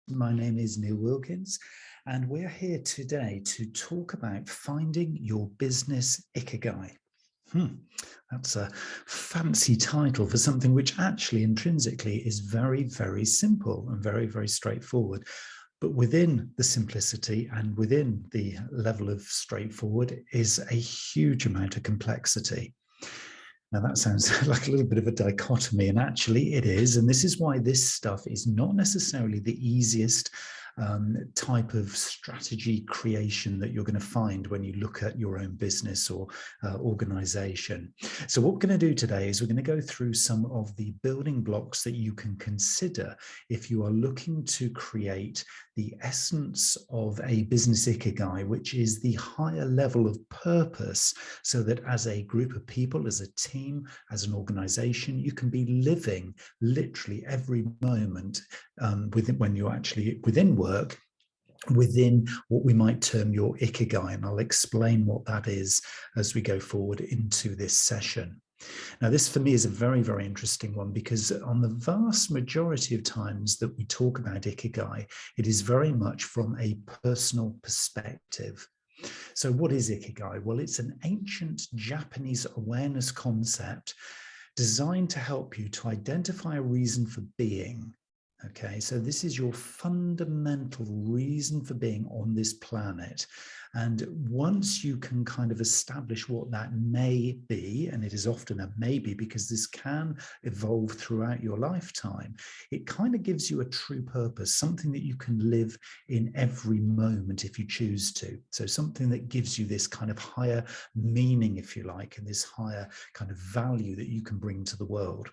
My name is Neil Wilkins, and we're here today to talk about finding your business Ikigai. That's a fancy title for something which actually intrinsically is very, very simple and very, very straightforward. But within the simplicity and within the level of straightforward is a huge amount of complexity. Now that sounds like a little bit of a dichotomy, and actually it is. And this is why this stuff is not necessarily the easiest type of strategy creation that you're going to find when you look at your own business or organization. So what we're going to do today is we're going to go through some of the building blocks that you can consider if you are looking to create the essence of a business Ikigai, which is the higher level of purpose, so that as a group of people, as a team, as an organization, you can be living literally every moment when you're actually within work, within what we might term your Ikigai. And I'll explain what that is as we go forward into this session. Now, this for me is a very, very interesting one, because on the vast majority of times that we talk about Ikigai, it is very much from a personal perspective. So what is Ikigai? Well, it's an ancient Japanese awareness concept designed to help you to identify a reason for being. Okay, so this is your fundamental reason for being on this planet. And once you can kind of establish what that may be, and it is often a maybe because this can evolve throughout your lifetime, it kind of gives you a true purpose, something that you can live in every moment if you choose to. So something that gives you this kind of higher meaning, if you like, and this higher kind of value that you can bring to the world.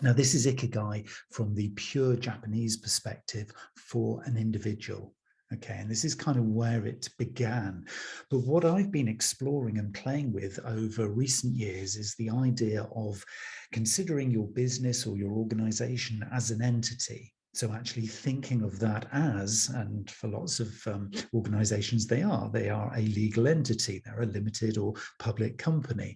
Now, this is Ikigai from the pure Japanese perspective for an individual. Okay, and this is kind of where it began. But what I've been exploring and playing with over recent years is the idea of considering your business or your organization as an entity. So actually thinking of that as, and for lots of organizations, they are a legal entity. They're a limited or public company.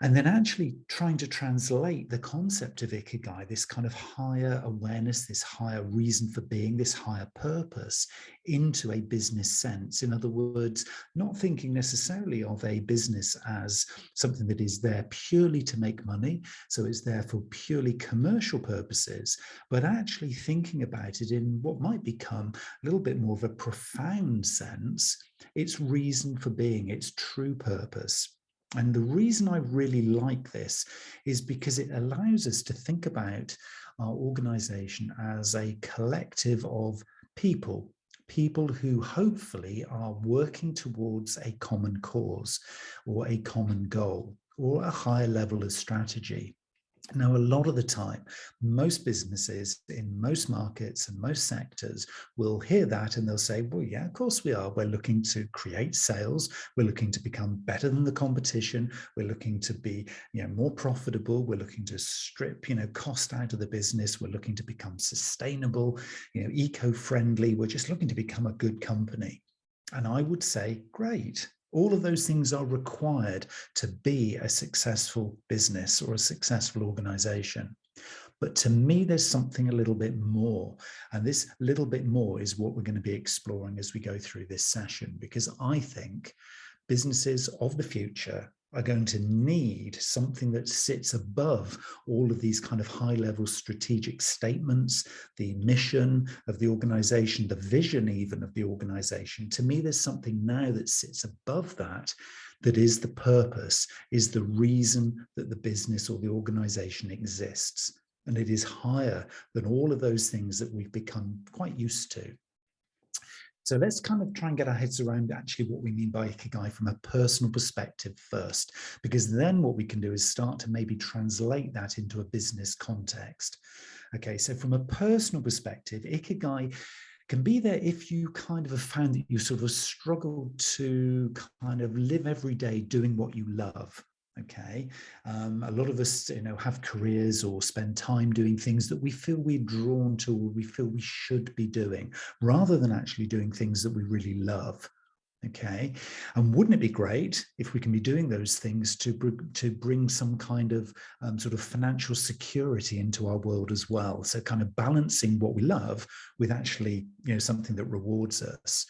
And then actually trying to translate the concept of Ikigai, this kind of higher awareness, this higher reason for being, this higher purpose, into a business sense. In other words, not thinking necessarily of a business as something that is there purely to make money, so it's there for purely commercial purposes, but actually thinking about it in what might become a little bit more of a profound sense, its reason for being, its true purpose. And the reason I really like this is because it allows us to think about our organization as a collective of people who hopefully are working towards a common cause or a common goal or a higher level of strategy. Now, a lot of the time, most businesses in most markets and most sectors will hear that and they'll say, well, yeah, of course we are. We're looking to create sales. We're looking to become better than the competition. We're looking to be, more profitable. We're looking to strip, cost out of the business. We're looking to become sustainable, eco-friendly. We're just looking to become a good company. And I would say, great. All of those things are required to be a successful business or a successful organization. But to me, there's something a little bit more. And this little bit more is what we're going to be exploring as we go through this session, because I think businesses of the future are going to need something that sits above all of these kind of high-level strategic statements, the mission of the organization, the vision even of the organization. To me, there's something now that sits above that, that is the purpose, is the reason that the business or the organization exists. And it is higher than all of those things that we've become quite used to. So let's kind of try and get our heads around actually what we mean by Ikigai from a personal perspective first, because then what we can do is start to maybe translate that into a business context. Okay, so from a personal perspective, Ikigai can be there if you kind of have found that you sort of struggle to kind of live every day doing what you love. Okay, a lot of us, have careers or spend time doing things that we feel we're drawn to or we feel we should be doing, rather than actually doing things that we really love. Okay, and wouldn't it be great if we can be doing those things to bring some kind of sort of financial security into our world as well? So kind of balancing what we love with actually, something that rewards us.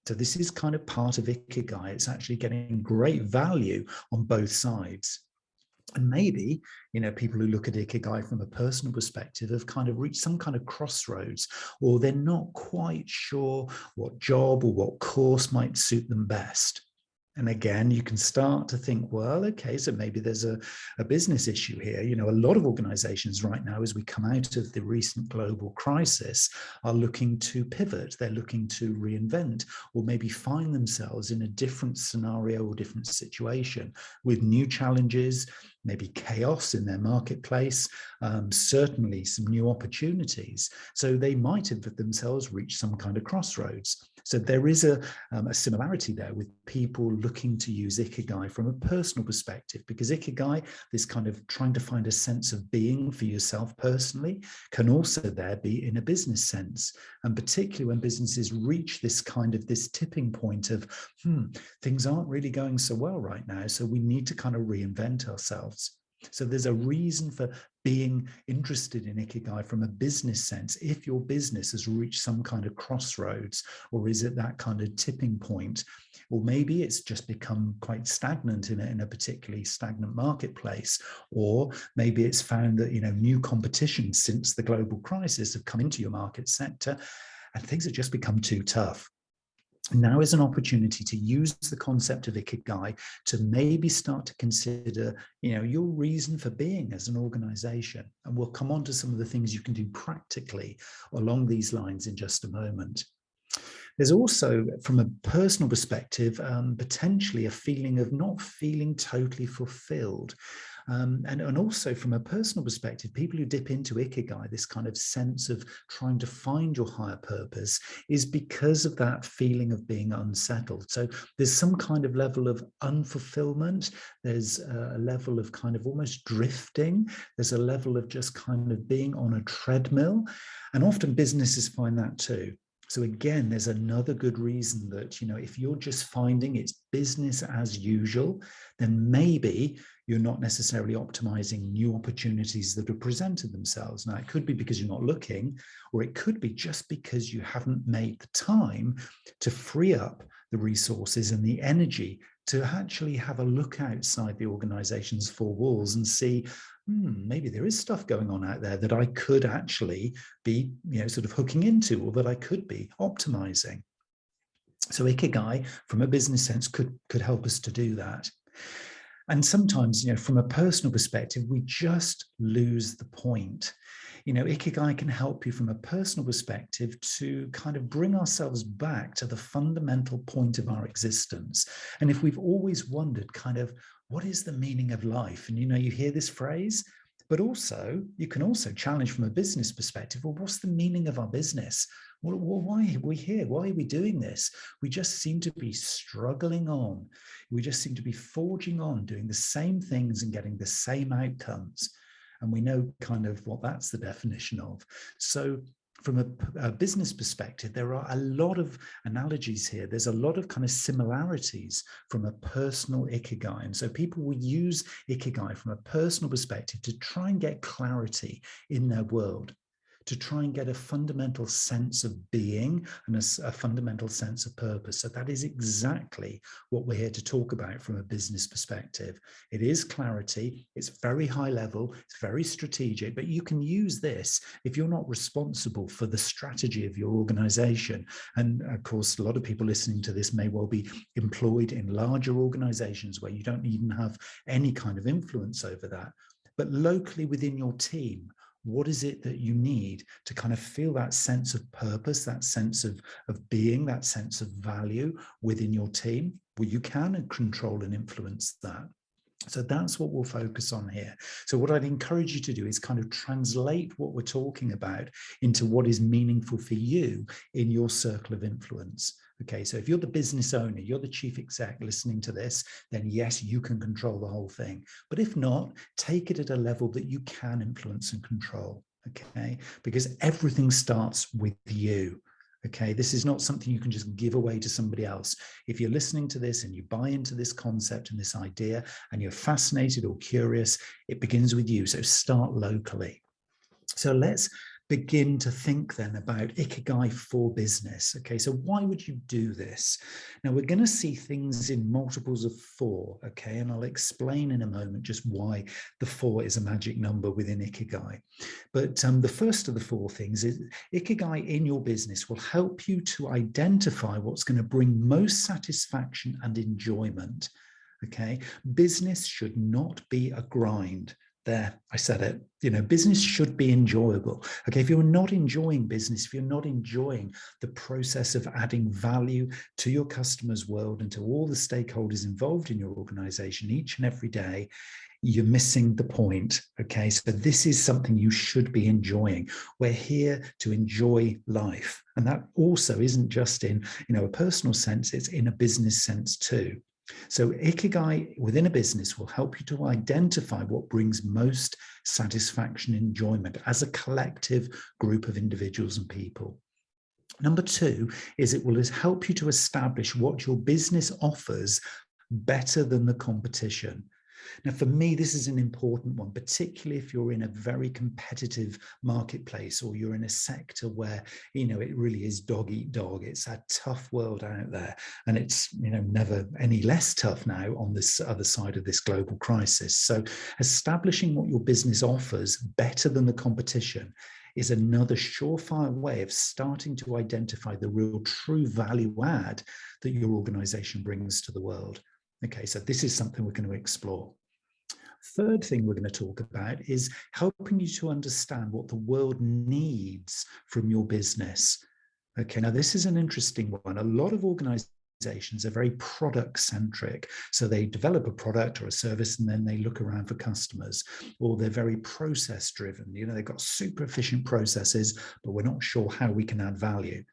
So this is kind of part of Ikigai. It's actually getting great value on both sides. And maybe, people who look at Ikigai from a personal perspective have kind of reached some kind of crossroads, or they're not quite sure what job or what course might suit them best. And again, you can start to think, well, okay, so maybe there's a business issue here. A lot of organizations right now, as we come out of the recent global crisis, are looking to pivot. They're looking to reinvent, or maybe find themselves in a different scenario or different situation with new challenges, maybe chaos in their marketplace, certainly some new opportunities. So they might have themselves reached some kind of crossroads. So there is a similarity there with people looking to use Ikigai from a personal perspective, because Ikigai, this kind of trying to find a sense of being for yourself personally, can also there be in a business sense. And particularly when businesses reach this tipping point of, things aren't really going so well right now, so we need to kind of reinvent ourselves. So there's a reason for being interested in Ikigai from a business sense, if your business has reached some kind of crossroads, or is it that kind of tipping point, or maybe it's just become quite stagnant in a particularly stagnant marketplace, or maybe it's found that new competition since the global crisis have come into your market sector and things have just become too tough. Now is an opportunity to use the concept of Ikigai to maybe start to consider, your reason for being as an organization. And we'll come on to some of the things you can do practically along these lines in just a moment. There's also, from a personal perspective, potentially a feeling of not feeling totally fulfilled. And also from a personal perspective, people who dip into Ikigai, this kind of sense of trying to find your higher purpose, is because of that feeling of being unsettled. So there's some kind of level of unfulfillment. There's a level of kind of almost drifting. There's a level of just kind of being on a treadmill. And often businesses find that too. So again, there's another good reason that, if you're just finding it's business as usual, then maybe you're not necessarily optimizing new opportunities that have presented themselves. Now, it could be because you're not looking, or it could be just because you haven't made the time to free up the resources and the energy to actually have a look outside the organization's four walls and see, maybe there is stuff going on out there that I could actually be, sort of hooking into, or that I could be optimizing. So Ikigai, from a business sense, could help us to do that. And sometimes, from a personal perspective, we just lose the point. Ikigai can help you from a personal perspective to kind of bring ourselves back to the fundamental point of our existence. And if we've always wondered kind of, what is the meaning of life? And, you hear this phrase, but also you can also challenge from a business perspective, well, what's the meaning of our business? Well, why are we here? Why are we doing this? We just seem to be struggling on. We just seem to be forging on, doing the same things and getting the same outcomes. And we know kind of what that's the definition of. So from a business perspective, there are a lot of analogies here. There's a lot of kind of similarities from a personal Ikigai. And so people will use Ikigai from a personal perspective to try and get clarity in their world, to try and get a fundamental sense of being and a fundamental sense of purpose. So that is exactly what we're here to talk about from a business perspective. It is clarity, it's very high level, it's very strategic, but you can use this if you're not responsible for the strategy of your organization. And of course, a lot of people listening to this may well be employed in larger organizations where you don't even have any kind of influence over that. But locally within your team, what is it that you need to kind of feel that sense of purpose, that sense of being, that sense of value within your team? Well, you can control and influence that. So that's what we'll focus on here. So what I'd encourage you to do is kind of translate what we're talking about into what is meaningful for you in your circle of influence. Okay, so if you're the business owner, you're the chief exec listening to this, then yes, you can control the whole thing. But if not, take it at a level that you can influence and control. Okay, because everything starts with you. Okay, this is not something you can just give away to somebody else. If you're listening to this and you buy into this concept and this idea and you're fascinated or curious, it begins with you. So start locally. So let's begin to think then about Ikigai for business. Okay, so why would you do this? Now we're going to see things in multiples of 4, okay, and I'll explain in a moment just why the 4 is a magic number within Ikigai. But the first of the 4 things is Ikigai in your business will help you to identify what's going to bring most satisfaction and enjoyment. Okay, business should not be a grind. There, I said it. You know, business should be enjoyable. Okay, if you're not enjoying business, if you're not enjoying the process of adding value to your customers' world and to all the stakeholders involved in your organization each and every day, you're missing the point. Okay, so this is something you should be enjoying. We're here to enjoy life. And that also isn't just in, a personal sense, it's in a business sense too. So Ikigai within a business will help you to identify what brings most satisfaction and enjoyment as a collective group of individuals and people. Number 2 is it will help you to establish what your business offers better than the competition. Now, for me, this is an important one, particularly if you're in a very competitive marketplace or you're in a sector where, it really is dog eat dog. It's a tough world out there. And it's, never any less tough now on this other side of this global crisis. So establishing what your business offers better than the competition is another surefire way of starting to identify the real true value add that your organization brings to the world. Okay, so this is something we're going to explore. Third thing we're going to talk about is helping you to understand what the world needs from your business. Okay, now this is an interesting one. A lot of organizations are very product centric. So they develop a product or a service and then they look around for customers, or they're very process driven. They've got super efficient processes, but we're not sure how we can add value.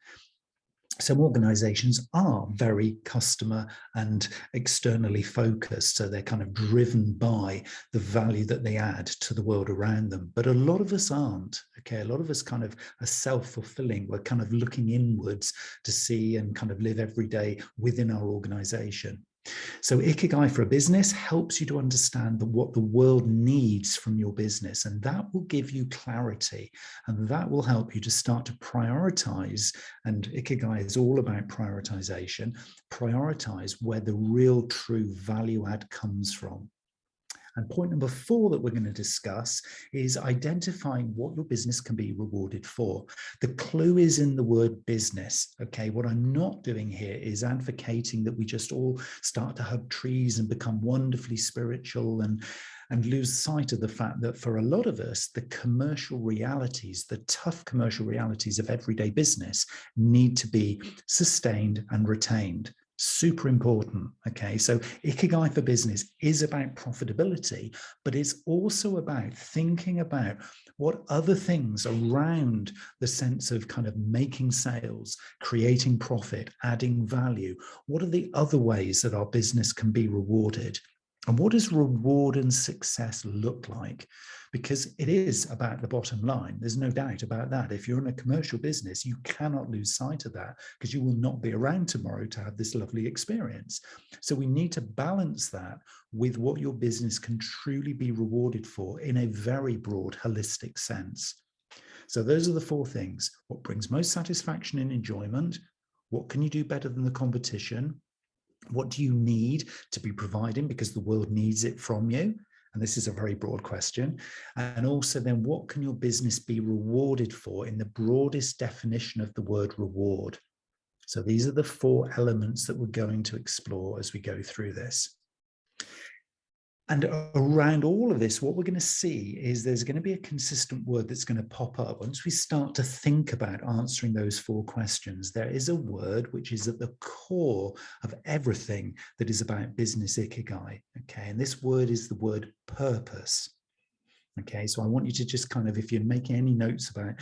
Some organizations are very customer and externally focused. So they're kind of driven by the value that they add to the world around them. But a lot of us aren't. Okay, a lot of us kind of are self-fulfilling. We're kind of looking inwards to see and kind of live every day within our organization. So Ikigai for a business helps you to understand what the world needs from your business, and that will give you clarity, and that will help you to start to prioritize. And Ikigai is all about prioritization. Prioritize where the real true value add comes from. And point number 4 that we're going to discuss is identifying what your business can be rewarded for. The clue is in the word business. Okay, what I'm not doing here is advocating that we just all start to hug trees and become wonderfully spiritual and lose sight of the fact that for a lot of us, the commercial realities, the tough commercial realities of everyday business need to be sustained and retained. Super important. Okay, so Ikigai for business is about profitability, but it's also about thinking about what other things around the sense of kind of making sales, creating profit, adding value. What are the other ways that our business can be rewarded? And what does reward and success look like? Because it is about the bottom line. There's no doubt about that. If you're in a commercial business, you cannot lose sight of that because you will not be around tomorrow to have this lovely experience. So we need to balance that with what your business can truly be rewarded for in a very broad, holistic sense. So those are the 4 things. What brings most satisfaction and enjoyment? What can you do better than the competition? What do you need to be providing because the world needs it from you? And this is a very broad question. And also then, what can your business be rewarded for in the broadest definition of the word reward? So these are the 4 elements that we're going to explore as we go through this. And around all of this, what we're going to see is there's going to be a consistent word that's going to pop up. Once we start to think about answering those 4 questions, there is a word which is at the core of everything that is about business Ikigai. Okay, and this word is the word purpose. Okay, so I want you to just kind of, if you're making any notes about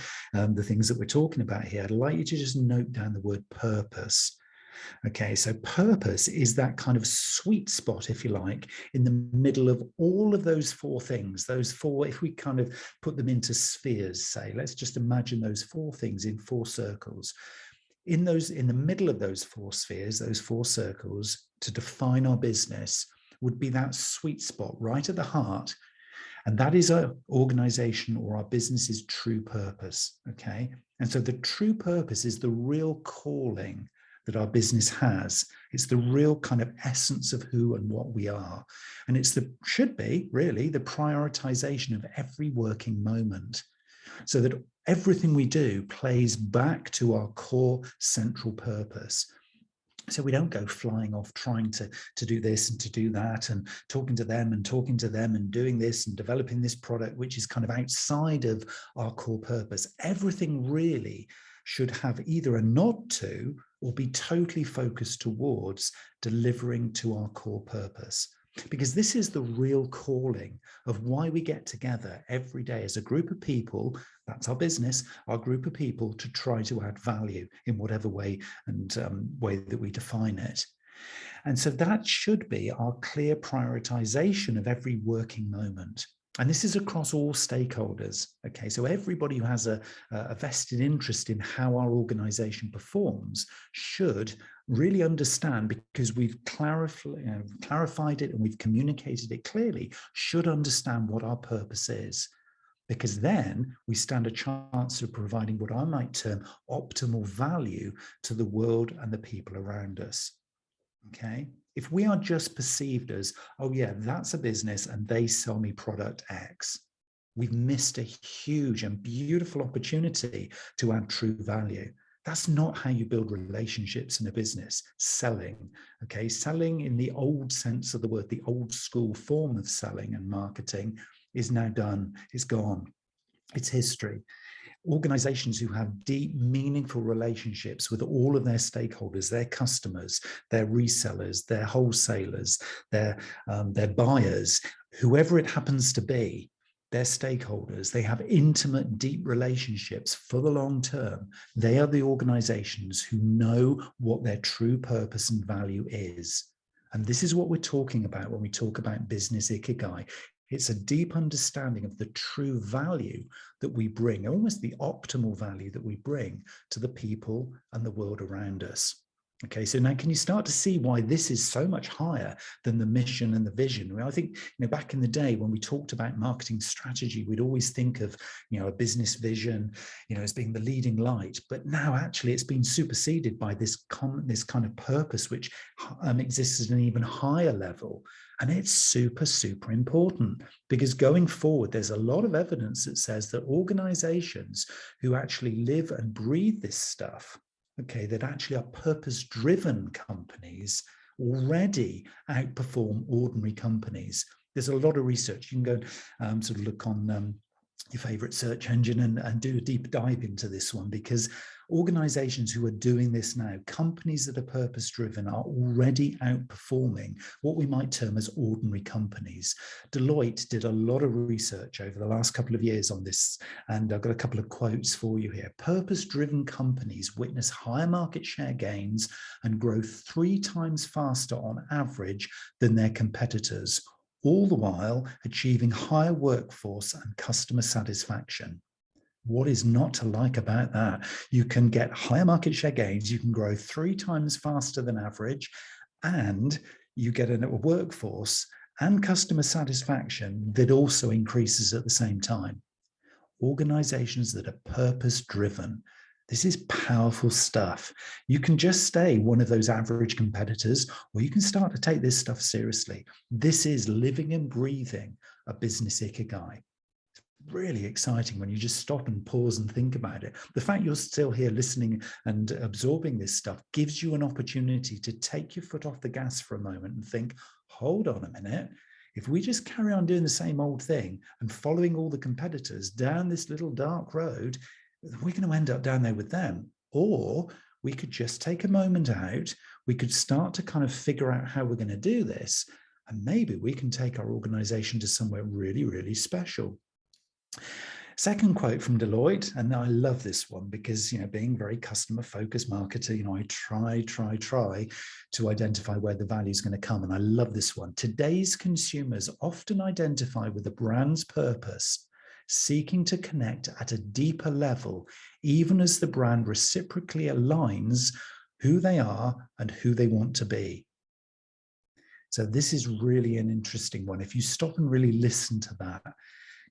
the things that we're talking about here, I'd like you to just note down the word purpose. Okay, so purpose is that kind of sweet spot, if you like, in the middle of all of those 4 things. Those 4, if we kind of put them into spheres, say, let's just imagine those 4 things in 4 circles. in the middle of those four spheres, those four circles, to define our business would be that sweet spot right at the heart. And that is our organization or our business's true purpose. Okay. And so the true purpose is the real calling that our business has. It's the real kind of essence of who and what we are. And should be really the prioritization of every working moment, so that everything we do plays back to our core central purpose. So we don't go flying off trying to do this and to do that and talking to them and doing this and developing this product, which is kind of outside of our core purpose. Everything really should have either a nod to or be totally focused towards delivering to our core purpose. Because this is the real calling of why we get together every day as a group of people. That's our business, our group of people, to try to add value in whatever way and way that we define it. And so that should be our clear prioritization of every working moment. And this is across all stakeholders. Okay, so everybody who has a vested interest in how our organization performs should really understand, because we've clarified it and we've communicated it clearly, should understand what our purpose is. Because then we stand a chance of providing what I might term optimal value to the world and the people around us. Okay. If we are just perceived as, oh yeah, that's a business and they sell me product X, we've missed a huge and beautiful opportunity to add true value. That's not how you build relationships in a business. Selling, okay, selling in the old sense of the word, the old school form of selling and marketing is now done, it's gone, it's history. Organizations who have deep, meaningful relationships with all of their stakeholders, their customers, their resellers, their wholesalers, their buyers, whoever it happens to be, their stakeholders, they have intimate, deep relationships for the long term. They are the organizations who know what their true purpose and value is. And this is what we're talking about when we talk about business Ikigai. It's a deep understanding of the true value that we bring, almost the optimal value that we bring to the people and the world around us. Okay, so now can you start to see why this is so much higher than the mission and the vision? I mean, I think, back in the day when we talked about marketing strategy, we'd always think of, a business vision, as being the leading light. But now actually it's been superseded by this kind of purpose, which exists at an even higher level. And it's super, super important, because going forward, there's a lot of evidence that says that organizations who actually live and breathe this stuff, okay, that actually are purpose-driven companies, already outperform ordinary companies. There's a lot of research. You can go sort of look on your favorite search engine and do a deep dive into this one, because organizations who are doing this now, companies that are purpose-driven, are already outperforming what we might term as ordinary companies. Deloitte did a lot of research over the last couple of years on this, and I've got a couple of quotes for you here. Purpose-driven companies witness higher market share gains and grow 3 times faster on average than their competitors, all the while achieving higher workforce and customer satisfaction. What is not to like about that? You can get higher market share gains, you can grow 3 times faster than average, and you get a workforce and customer satisfaction that also increases at the same time. Organizations that are purpose-driven. This is powerful stuff. You can just stay one of those average competitors, or you can start to take this stuff seriously. This is living and breathing a business Ikigai. Really exciting when you just stop and pause and think about it. The fact you're still here listening and absorbing this stuff gives you an opportunity to take your foot off the gas for a moment and think, hold on a minute. If we just carry on doing the same old thing and following all the competitors down this little dark road, we're going to end up down there with them. Or we could just take a moment out. We could start to kind of figure out how we're going to do this. And maybe we can take our organization to somewhere really, really special. Second quote from Deloitte, and I love this one because, being very customer-focused marketer, I try to identify where the value is going to come. And I love this one. Today's consumers often identify with a brand's purpose seeking to connect at a deeper level, even as the brand reciprocally aligns who they are and who they want to be. So this is really an interesting one. If you stop and really listen to that,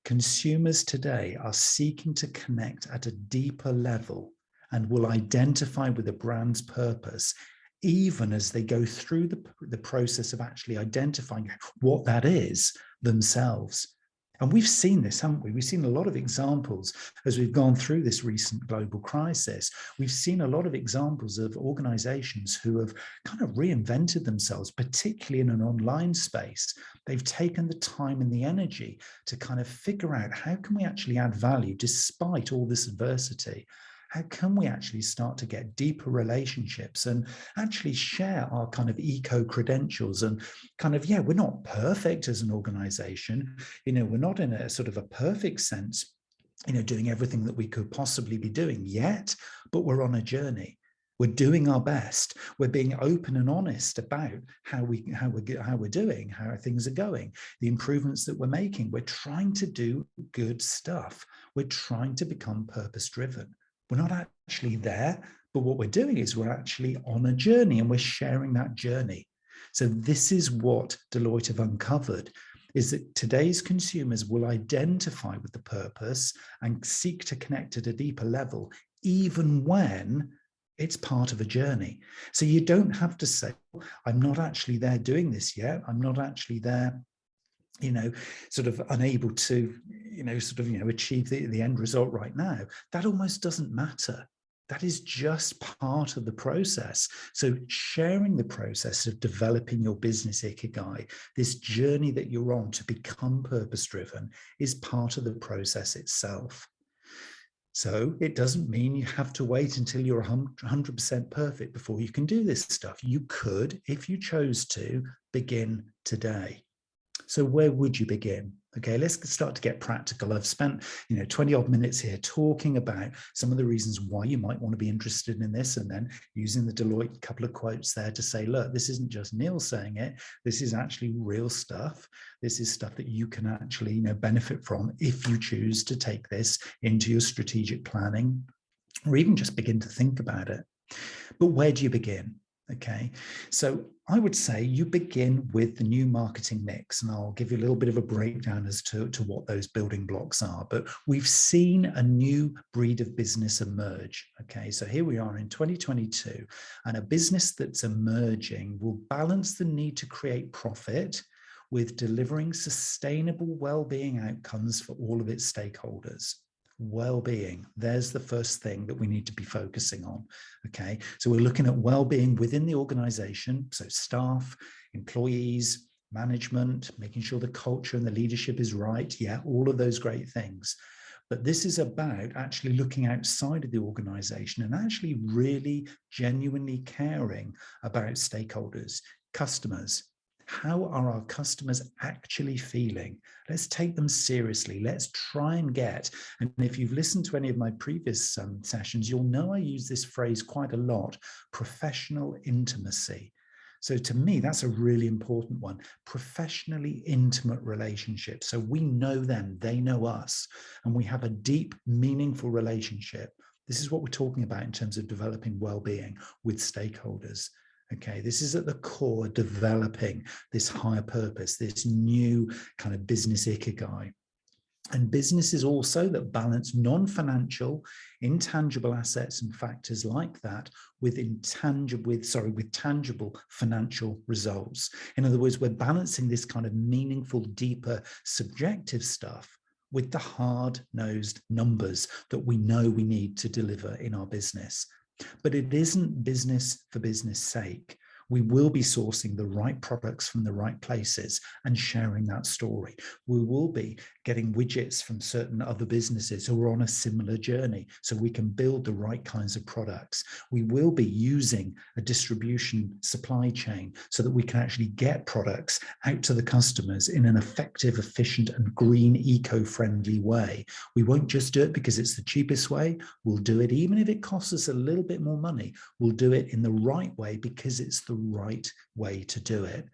consumers today are seeking to connect at a deeper level and will identify with the brand's purpose, even as they go through the process of actually identifying what that is themselves. And we've seen this, haven't we? We've seen a lot of examples as we've gone through this recent global crisis. We've seen a lot of examples of organizations who have kind of reinvented themselves, particularly in an online space. They've taken the time and the energy to kind of figure out how can we actually add value despite all this adversity. How can we actually start to get deeper relationships and actually share our kind of eco-credentials and kind of, yeah, we're not perfect as an organization. We're not in a sort of a perfect sense, doing everything that we could possibly be doing yet, but we're on a journey. We're doing our best. We're being open and honest about how we're doing, how things are going, the improvements that we're making. We're trying to do good stuff. We're trying to become purpose-driven. We're not actually there, but what we're doing is we're actually on a journey and we're sharing that journey. So this is what Deloitte have uncovered, is that today's consumers will identify with the purpose and seek to connect at a deeper level, even when it's part of a journey. So you don't have to say, I'm not actually there doing this yet. I'm not actually there, sort of unable to, achieve the end result right now. That almost doesn't matter. That is just part of the process. So sharing the process of developing your business Ikigai, this journey that you're on to become purpose-driven, is part of the process itself. So it doesn't mean you have to wait until you're 100% perfect before you can do this stuff. You could, if you chose to, begin today. So where would you begin? Okay, let's start to get practical. I've spent 20 odd minutes here talking about some of the reasons why you might want to be interested in this, and then using the Deloitte couple of quotes there to say, look, this isn't just Neil saying it. This is actually real stuff. This is stuff that you can actually benefit from if you choose to take this into your strategic planning, or even just begin to think about it. But where do you begin? Okay, so I would say you begin with the new marketing mix, and I'll give you a little bit of a breakdown as to what those building blocks are. But we've seen a new breed of business emerge. Okay, so here we are in 2022, and a business that's emerging will balance the need to create profit with delivering sustainable well-being outcomes for all of its stakeholders. Well-being, there's the first thing that we need to be focusing on. Okay, so we're looking at well-being within the organization, so staff, employees, management, making sure the culture and the leadership is right. Yeah, all of those great things. But this is about actually looking outside of the organization and actually really genuinely caring about stakeholders, customers. How are our customers actually feeling? Let's take them seriously. Let's try and get, and if you've listened to any of my previous sessions, you'll know I use this phrase quite a lot, professional intimacy. So to me, that's a really important one, professionally intimate relationship. So we know them, they know us, and we have a deep, meaningful relationship. This is what we're talking about in terms of developing well-being with stakeholders. Okay, this is at the core, developing this higher purpose, this new kind of business Ikigai. And businesses also that balance non-financial, intangible assets and factors like that with tangible financial results. In other words, we're balancing this kind of meaningful, deeper, subjective stuff with the hard-nosed numbers that we know we need to deliver in our business. But it isn't business for business sake. We will be sourcing the right products from the right places and sharing that story. We will be getting widgets from certain other businesses who are on a similar journey so we can build the right kinds of products. We will be using a distribution supply chain so that we can actually get products out to the customers in an effective, efficient, and green, eco-friendly way. We won't just do it because it's the cheapest way. We'll do it even if it costs us a little bit more money. We'll do it in the right way because it's the right way to do it.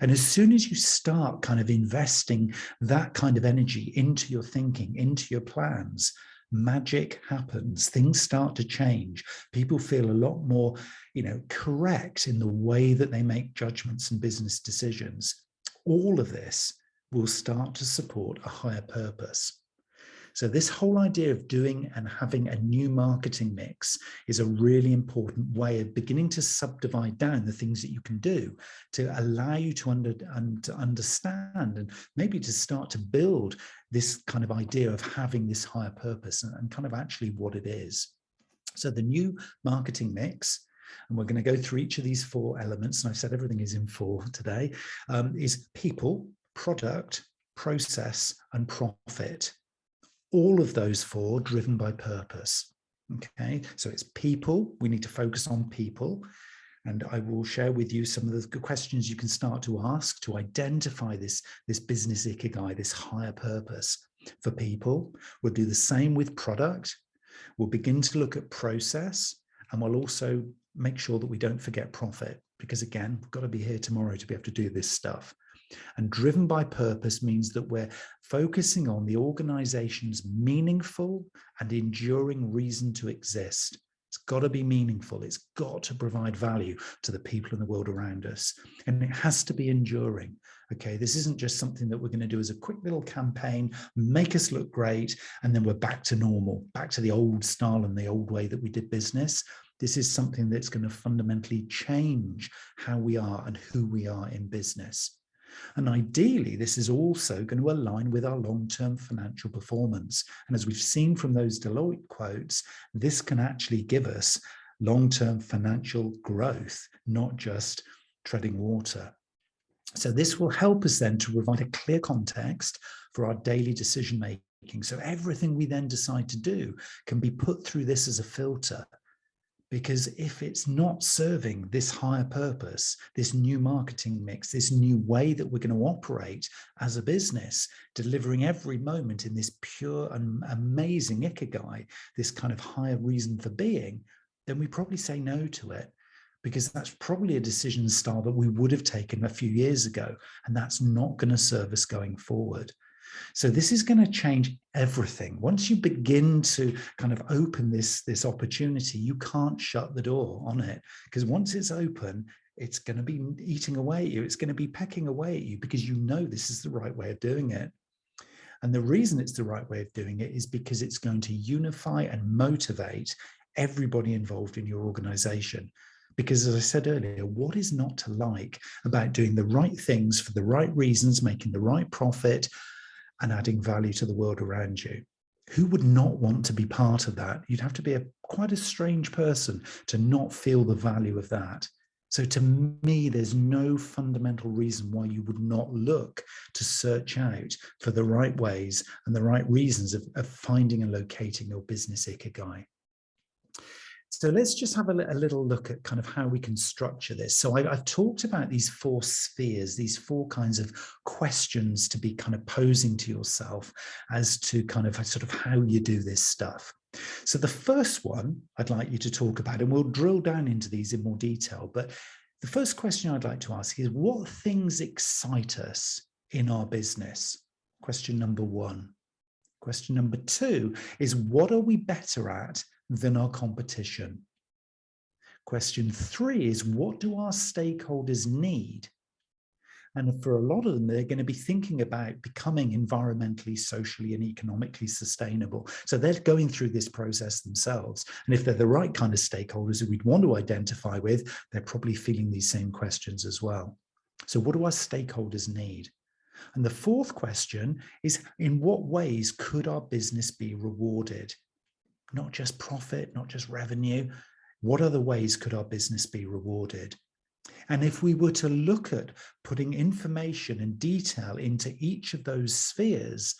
And as soon as you start kind of investing that kind of energy into your thinking, into your plans, magic happens. Things start to change. People feel a lot more, correct in the way that they make judgments and business decisions. All of this will start to support a higher purpose. So this whole idea of doing and having a new marketing mix is a really important way of beginning to subdivide down the things that you can do to allow you to understand and maybe to start to build this kind of idea of having this higher purpose and kind of actually what it is. So the new marketing mix, and we're going to go through each of these 4 elements, and I've said everything is in 4 today, is people, product, process, and profit. All of those 4 driven by purpose. Okay, so it's people. We need to focus on people. And I will share with you some of the questions you can start to ask to identify this business ikigai, this higher purpose for people. We'll do the same with product. We'll begin to look at process, and we'll also make sure that we don't forget profit, because again, we've got to be here tomorrow to be able to do this stuff. And driven by purpose means that we're focusing on the organization's meaningful and enduring reason to exist. It's got to be meaningful. It's got to provide value to the people in the world around us. And it has to be enduring. Okay, this isn't just something that we're going to do as a quick little campaign, make us look great, and then we're back to normal, back to the old style and the old way that we did business. This is something that's going to fundamentally change how we are and who we are in business. And ideally, this is also going to align with our long-term financial performance. And as we've seen from those Deloitte quotes, this can actually give us long-term financial growth, not just treading water. So this will help us then to provide a clear context for our daily decision making. So everything we then decide to do can be put through this as a filter. Because if it's not serving this higher purpose, this new marketing mix, this new way that we're going to operate as a business, delivering every moment in this pure and amazing ikigai, this kind of higher reason for being, then we probably say no to it, because that's probably a decision style that we would have taken a few years ago, and that's not going to serve us going forward. So this is going to change everything. Once you begin to kind of open this opportunity, you can't shut the door on it, because once it's open, it's going to be eating away at you. It's going to be pecking away at you, because you know this is the right way of doing it. And the reason it's the right way of doing it is because it's going to unify and motivate everybody involved in your organization. Because as I said earlier, what is not to like about doing the right things for the right reasons, making the right profit, and adding value to the world around you? Who would not want to be part of that? You'd have to be quite a strange person to not feel the value of that. So to me, there's no fundamental reason why you would not look to search out for the right ways and the right reasons of finding and locating your business ikigai. So let's just have a little look at kind of how we can structure this. So I've talked about these 4 spheres, these 4 kinds of questions to be kind of posing to yourself as to kind of sort of how you do this stuff. So the first one I'd like you to talk about, and we'll drill down into these in more detail, but the first question I'd like to ask is, what things excite us in our business? Question number 1. Question number 2 is, what are we better at than our competition? Question 3 is, what do our stakeholders need? And for a lot of them, they're going to be thinking about becoming environmentally, socially, and economically sustainable. So they're going through this process themselves. And if they're the right kind of stakeholders that we'd want to identify with, they're probably feeling these same questions as well. So what do our stakeholders need? And the 4th question is, in what ways could our business be rewarded? Not just profit, not just revenue. What other ways could our business be rewarded? And if we were to look at putting information and detail into each of those spheres,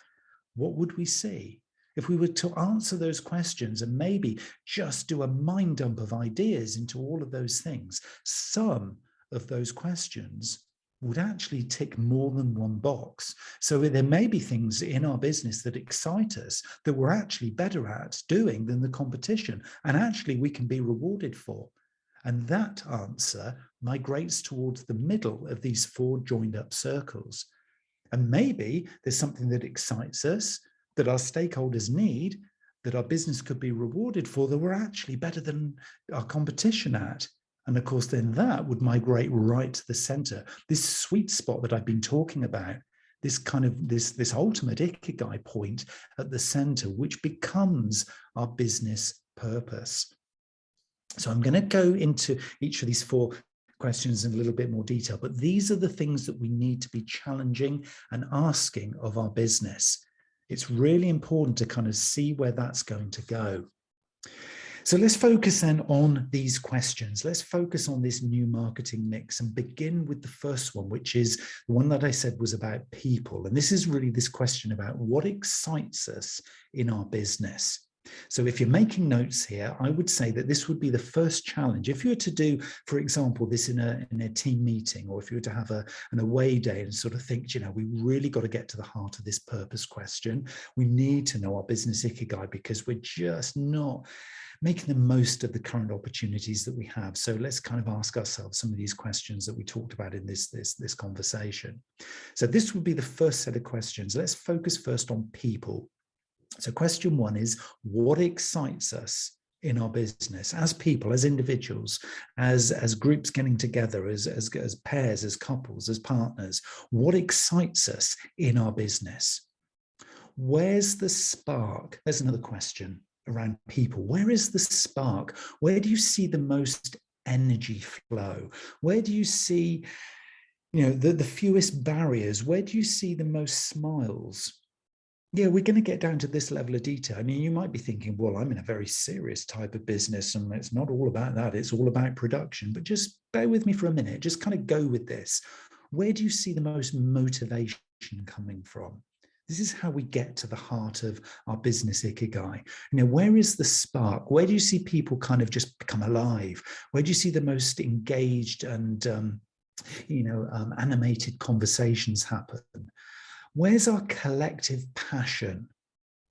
what would we see? If we were to answer those questions and maybe just do a mind dump of ideas into all of those things, some of those questions would actually tick more than one box. So there may be things in our business that excite us that we're actually better at doing than the competition, and actually we can be rewarded for. And that answer migrates towards the middle of these four joined up circles. And maybe there's something that excites us, that our stakeholders need, that our business could be rewarded for, that we're actually better than our competition at. And of course, then that would migrate right to the center. This sweet spot that I've been talking about, this kind of this ultimate Ikigai point at the center, which becomes our business purpose. So I'm going to go into each of these four questions in a little bit more detail, but these are the things that we need to be challenging and asking of our business. It's really important to kind of see where that's going to go. So let's focus then on these questions. Let's focus on this new marketing mix and begin with the first one, which is the one that I said was about people. And this is really this question about what excites us in our business. So if you're making notes here, I would say that this would be the first challenge. If you were to do, for example, this in a team meeting, or if you were to have an away day and sort of think, you know, we really got to get to the heart of this purpose question. We need to know our business Ikigai because we're just not making the most of the current opportunities that we have. So let's kind of ask ourselves some of these questions that we talked about in this conversation. So this would be the first set of questions. Let's focus first on people. So question one is, what excites us in our business as people, as individuals, as groups getting together, as pairs, as couples, as partners? What excites us in our business? Where's the spark? There's another question around people. Where is the spark? Where do you see the most energy flow? Where do you see, you know, the fewest barriers? Where do you see the most smiles? Yeah, we're going to get down to this level of detail. I mean, you might be thinking, well, I'm in a very serious type of business and it's not all about that. It's all about production. But just bear with me for a minute. Just kind of go with this. Where do you see the most motivation coming from? This is how we get to the heart of our business Ikigai. You know, where is the spark? Where do you see people kind of just become alive? Where do you see the most engaged and, animated conversations happen? Where's our collective passion?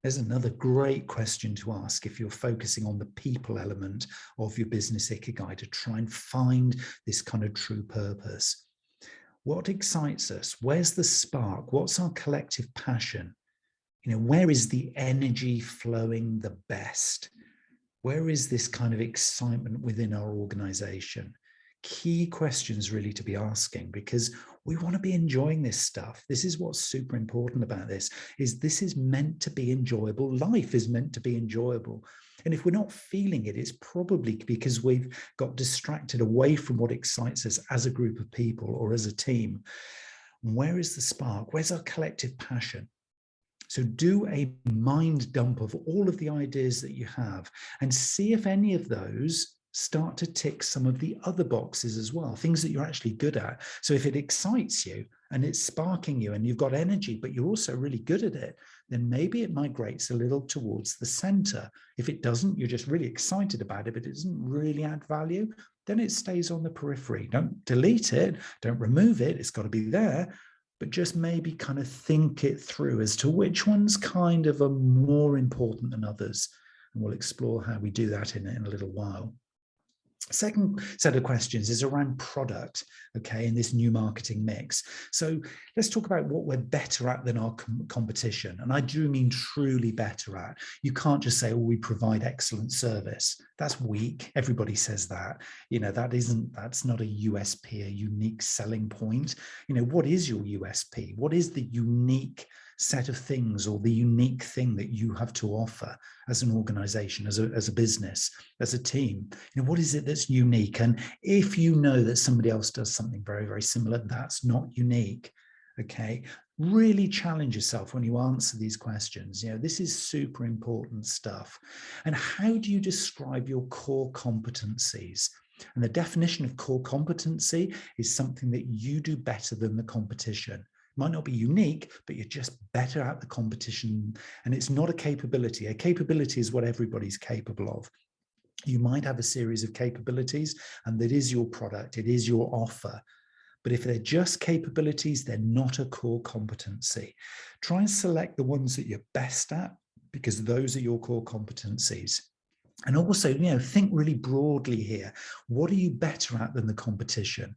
There's another great question to ask if you're focusing on the people element of your business Ikigai to try and find this kind of true purpose. What excites us? Where's the spark? What's our collective passion? You know, where is the energy flowing the best? Where is this kind of excitement within our organization? Key questions really to be asking, because we want to be enjoying this stuff. This is what's super important about this is meant to be enjoyable. Life is meant to be enjoyable. And if we're not feeling it, it's probably because we've got distracted away from what excites us as a group of people or as a team. Where is the spark? Where's our collective passion? So do a mind dump of all of the ideas that you have and see if any of those start to tick some of the other boxes as well, things that you're actually good at. So if it excites you and it's sparking you and you've got energy, but you're also really good at it, then maybe it migrates a little towards the center. If it doesn't, you're just really excited about it, but it doesn't really add value, then it stays on the periphery. Don't delete it, don't remove it, it's got to be there, but just maybe kind of think it through as to which ones kind of are more important than others. And we'll explore how we do that in a little while. Second set of questions is around product, okay, in this new marketing mix. So let's talk about what we're better at than our competition. And I do mean truly better at. You can't just say, oh, we provide excellent service. That's weak. Everybody says that. You know, that's not a USP, a unique selling point. You know, what is your USP? What is the unique set of things or the unique thing that you have to offer as an organization, as a business, as a team? You know, what is it that's unique? And if you know that somebody else does something very, very similar, that's not unique. Okay. Really challenge yourself when you answer these questions. You know, this is super important stuff. And how do you describe your core competencies? And the definition of core competency is something that you do better than the competition. Might not be unique, but you're just better at the competition. And it's not a capability. A capability is what everybody's capable of. You might have a series of capabilities, and that is your product. It is your offer. But if they're just capabilities, they're not a core competency. Try and select the ones that you're best at, because those are your core competencies. And also, think really broadly here. What are you better at than the competition?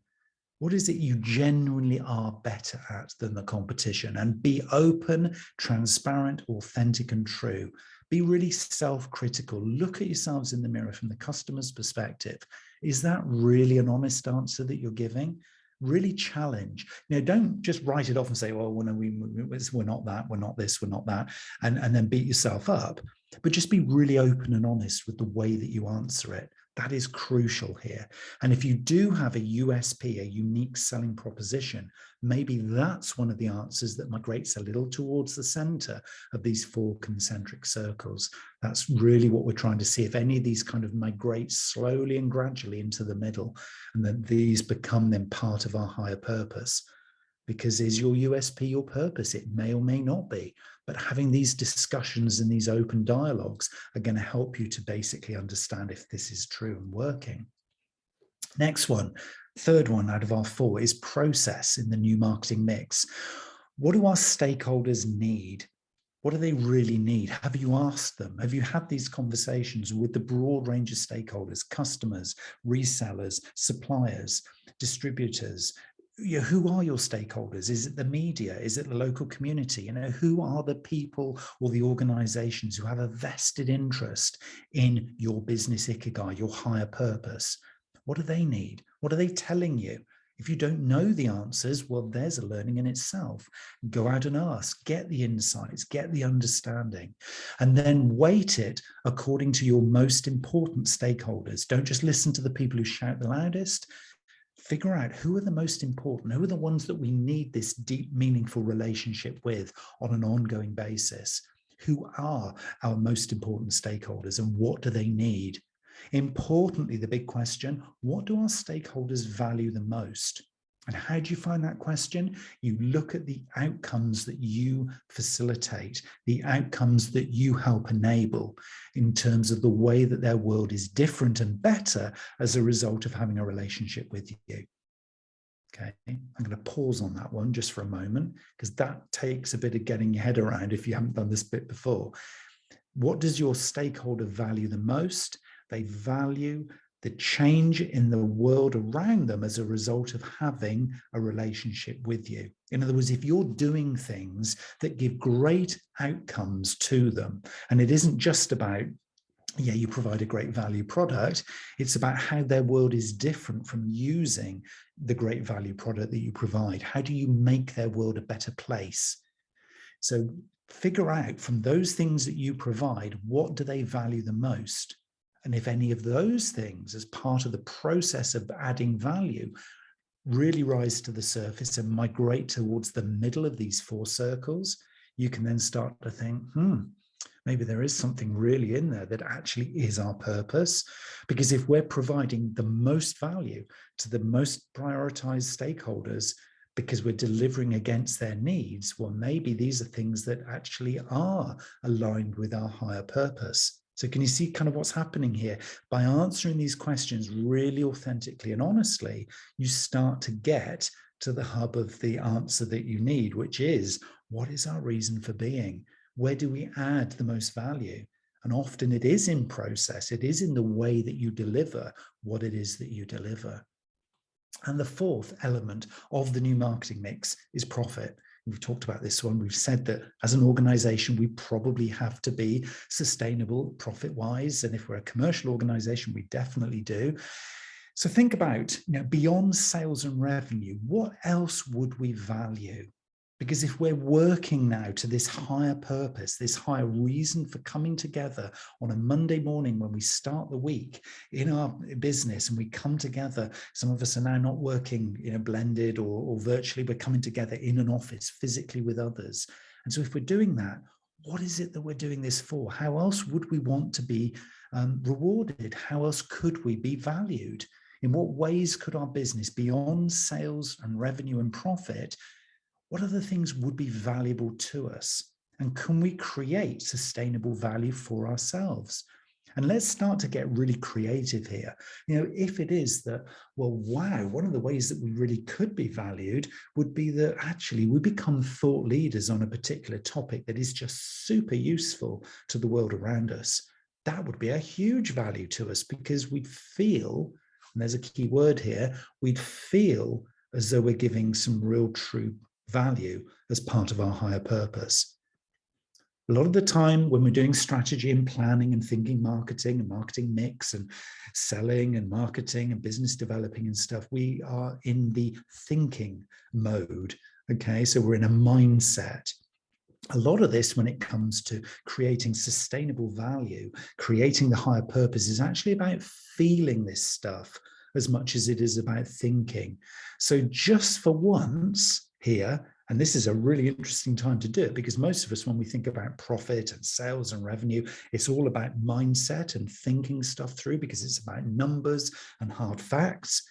What is it you genuinely are better at than the competition? And be open, transparent, authentic, and true. Be really self-critical. Look at yourselves in the mirror from the customer's perspective. Is that really an honest answer that you're giving? Really challenge. Don't just write it off and say, well, we're not that, we're not this, we're not that, and then beat yourself up. But just be really open and honest with the way that you answer it. That is crucial here. And if you do have a USP, a unique selling proposition, maybe that's one of the answers that migrates a little towards the center of these 4 concentric circles. That's really what we're trying to see. If any of these kind of migrate slowly and gradually into the middle, and then these become then part of our higher purpose. Because is your USP your purpose? It may or may not be. But having these discussions and these open dialogues are going to help you to basically understand if this is true and working. Next one, third one out of our 4 is process in the new marketing mix. What do our stakeholders need? What do they really need? Have you asked them? Have you had these conversations with the broad range of stakeholders, customers, resellers, suppliers, distributors? Who are your stakeholders? Is it the media? Is it the local community? Who are the people or the organizations who have a vested interest in your business Ikigai, your higher purpose? What do they need? What are they telling you? If you don't know the answers, well, there's a learning in itself. Go out and ask, get the insights, get the understanding, and then weight it according to your most important stakeholders. Don't just listen to the people who shout the loudest. Figure out who are the most important, who are the ones that we need this deep, meaningful relationship with on an ongoing basis. Who are our most important stakeholders and what do they need? Importantly, the big question, what do our stakeholders value the most? And how do you find that question? You look at the outcomes that you facilitate, the outcomes that you help enable in terms of the way that their world is different and better as a result of having a relationship with you. Okay, I'm going to pause on that one just for a moment because that takes a bit of getting your head around if you haven't done this bit before. What does your stakeholder value the most? They value the change in the world around them as a result of having a relationship with you. In other words, if you're doing things that give great outcomes to them, and it isn't just about, you provide a great value product, it's about how their world is different from using the great value product that you provide. How do you make their world a better place? So figure out from those things that you provide, what do they value the most? And if any of those things, as part of the process of adding value, really rise to the surface and migrate towards the middle of these 4 circles, you can then start to think, maybe there is something really in there that actually is our purpose. Because if we're providing the most value to the most prioritized stakeholders, because we're delivering against their needs, well, maybe these are things that actually are aligned with our higher purpose. So can you see kind of what's happening here? By answering these questions really authentically and honestly, you start to get to the hub of the answer that you need, which is, what is our reason for being? Where do we add the most value? And often it is in process. It is in the way that you deliver what it is that you deliver. And the 4th element of the new marketing mix is profit. We've talked about this one. We've said that as an organization, we probably have to be sustainable profit-wise. And if we're a commercial organization, we definitely do. So think about, beyond sales and revenue, what else would we value? Because if we're working now to this higher purpose, this higher reason for coming together on a Monday morning when we start the week in our business and we come together, some of us are now not working, blended or virtually, we're coming together in an office physically with others. And so if we're doing that, what is it that we're doing this for? How else would we want to be rewarded? How else could we be valued? In what ways could our business, beyond sales and revenue and profit, what other things would be valuable to us? And can we create sustainable value for ourselves? And let's start to get really creative here. If it is that, well, wow, one of the ways that we really could be valued would be that actually we become thought leaders on a particular topic that is just super useful to the world around us. that would be a huge value to us, because we'd feel, and there's a key word here, we'd feel as though we're giving some real true value as part of our higher purpose. A lot of the time when we're doing strategy and planning and thinking marketing and marketing mix and selling and marketing and business developing and stuff, we are in the thinking mode. Okay, so we're in a mindset. A lot of this, when it comes to creating sustainable value, creating the higher purpose, is actually about feeling this stuff as much as it is about thinking. So just for once here, and this is a really interesting time to do it, because most of us, when we think about profit and sales and revenue, it's all about mindset and thinking stuff through, because it's about numbers and hard facts.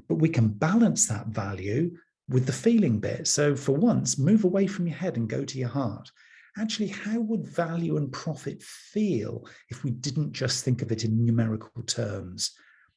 But we can balance that value with the feeling bit. So for once, move away from your head and go to your heart. Actually, how would value and profit feel if we didn't just think of it in numerical terms?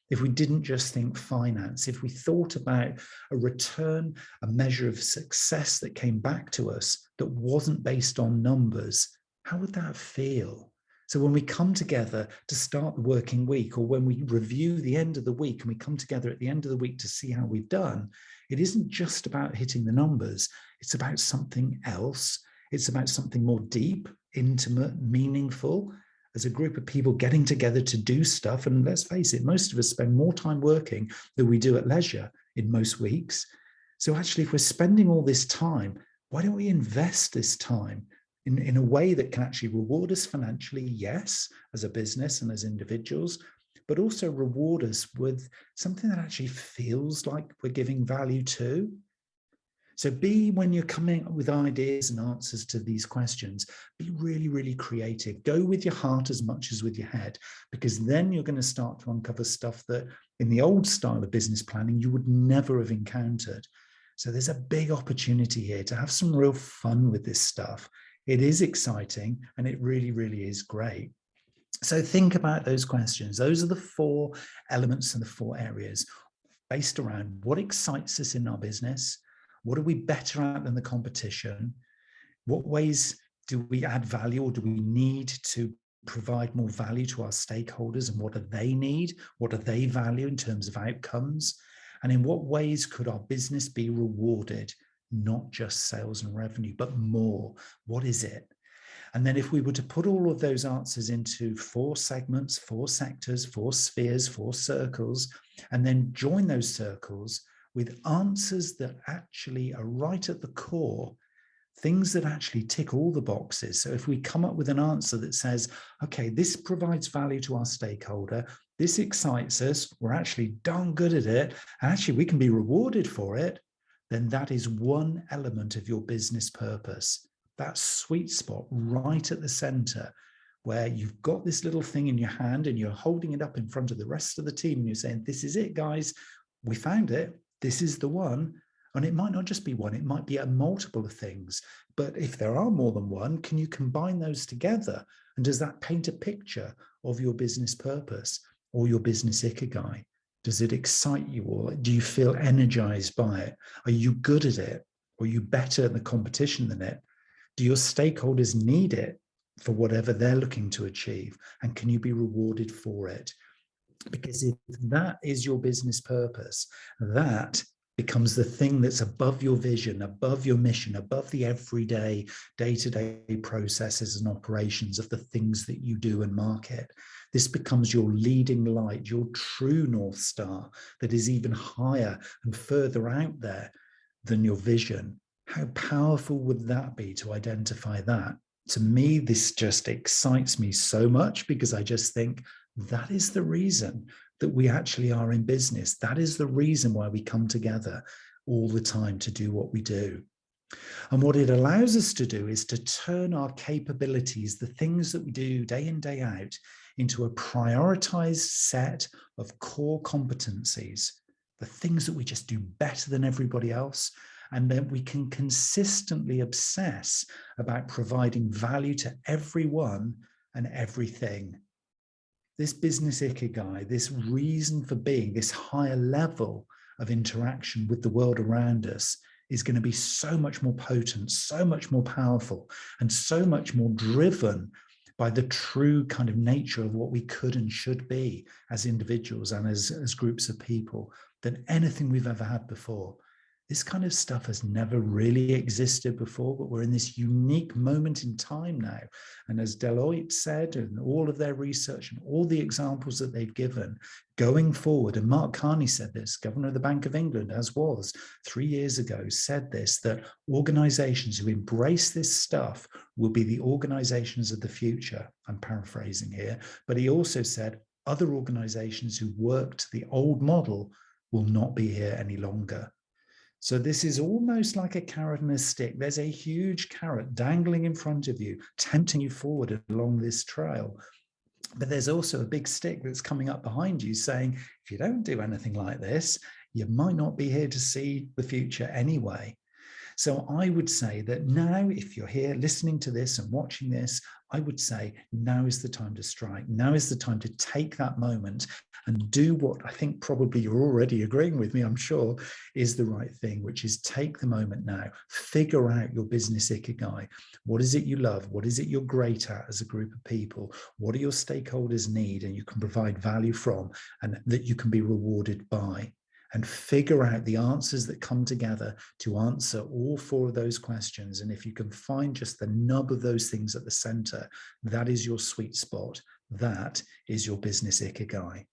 If we didn't just think finance, if we thought about a return, a measure of success that came back to us that wasn't based on numbers, how would that feel? So when we come together to start the working week, or when we review the end of the week and we come together at the end of the week to see how we've done, it isn't just about hitting the numbers. It's about something else. It's about something more deep, intimate, meaningful, as a group of people getting together to do stuff. And let's face it, most of us spend more time working than we do at leisure in most weeks. So actually, if we're spending all this time, why don't we invest this time in a way that can actually reward us financially, yes, as a business and as individuals, but also reward us with something that actually feels like we're giving value to? So when you're coming up with ideas and answers to these questions, be really, really creative. Go with your heart as much as with your head, because then you're going to start to uncover stuff that in the old style of business planning, you would never have encountered. So there's a big opportunity here to have some real fun with this stuff. It is exciting and it really, really is great. So think about those questions. Those are the 4 elements and the 4 areas based around what excites us in our business. What are we better at than the competition? What ways do we add value, or do we need to provide more value to our stakeholders? And what do they need? What do they value in terms of outcomes? And in what ways could our business be rewarded? Not just sales and revenue, but more. What is it? And then if we were to put all of those answers into 4 segments, 4 sectors, 4 spheres, 4 circles, and then join those circles with answers that actually are right at the core, things that actually tick all the boxes. So if we come up with an answer that says, okay, this provides value to our stakeholder, this excites us, we're actually darn good at it, and actually we can be rewarded for it, then that is one element of your business purpose. That sweet spot right at the center, where you've got this little thing in your hand and you're holding it up in front of the rest of the team and you're saying, this is it, guys, we found it. This is the one. And it might not just be one, it might be a multiple of things. But if there are more than one, can you combine those together? And does that paint a picture of your business purpose or your business Ikigai? Does it excite you, or do you feel energized by it? Are you good at it? Or are you better at the competition than it? Do your stakeholders need it for whatever they're looking to achieve? And can you be rewarded for it? Because if that is your business purpose, that becomes the thing that's above your vision, above your mission, above the everyday, day-to-day processes and operations of the things that you do and market. This becomes your leading light, your true North Star that is even higher and further out there than your vision. How powerful would that be to identify that? To me, this just excites me so much, because I just think that is the reason that we actually are in business. That is the reason why we come together all the time to do what we do. And what it allows us to do is to turn our capabilities, the things that we do day in, day out, into a prioritized set of core competencies, the things that we just do better than everybody else, and then we can consistently obsess about providing value to everyone and everything. This business Ikigai, this reason for being, this higher level of interaction with the world around us is going to be so much more potent, so much more powerful, and so much more driven by the true kind of nature of what we could and should be as individuals and as groups of people than anything we've ever had before. This kind of stuff has never really existed before, but we're in this unique moment in time now. And as Deloitte said, and all of their research and all the examples that they've given going forward, and Mark Carney said this, Governor of the Bank of England, as was 3 years ago, said this, that organizations who embrace this stuff will be the organizations of the future. I'm paraphrasing here, but he also said other organizations who worked the old model will not be here any longer. So this is almost like a carrot and a stick. There's a huge carrot dangling in front of you, tempting you forward along this trail. But there's also a big stick that's coming up behind you saying, if you don't do anything like this, you might not be here to see the future anyway. So I would say that now, if you're here listening to this and watching this, I would say now is the time to strike. Now is the time to take that moment and do what I think probably you're already agreeing with me, I'm sure, is the right thing, which is take the moment now, figure out your business Ikigai. What is it you love? What is it you're great at as a group of people? What do your stakeholders need and you can provide value from and that you can be rewarded by? And figure out the answers that come together to answer all 4 of those questions. And if you can find just the nub of those things at the center, that is your sweet spot. That is your business Ikigai.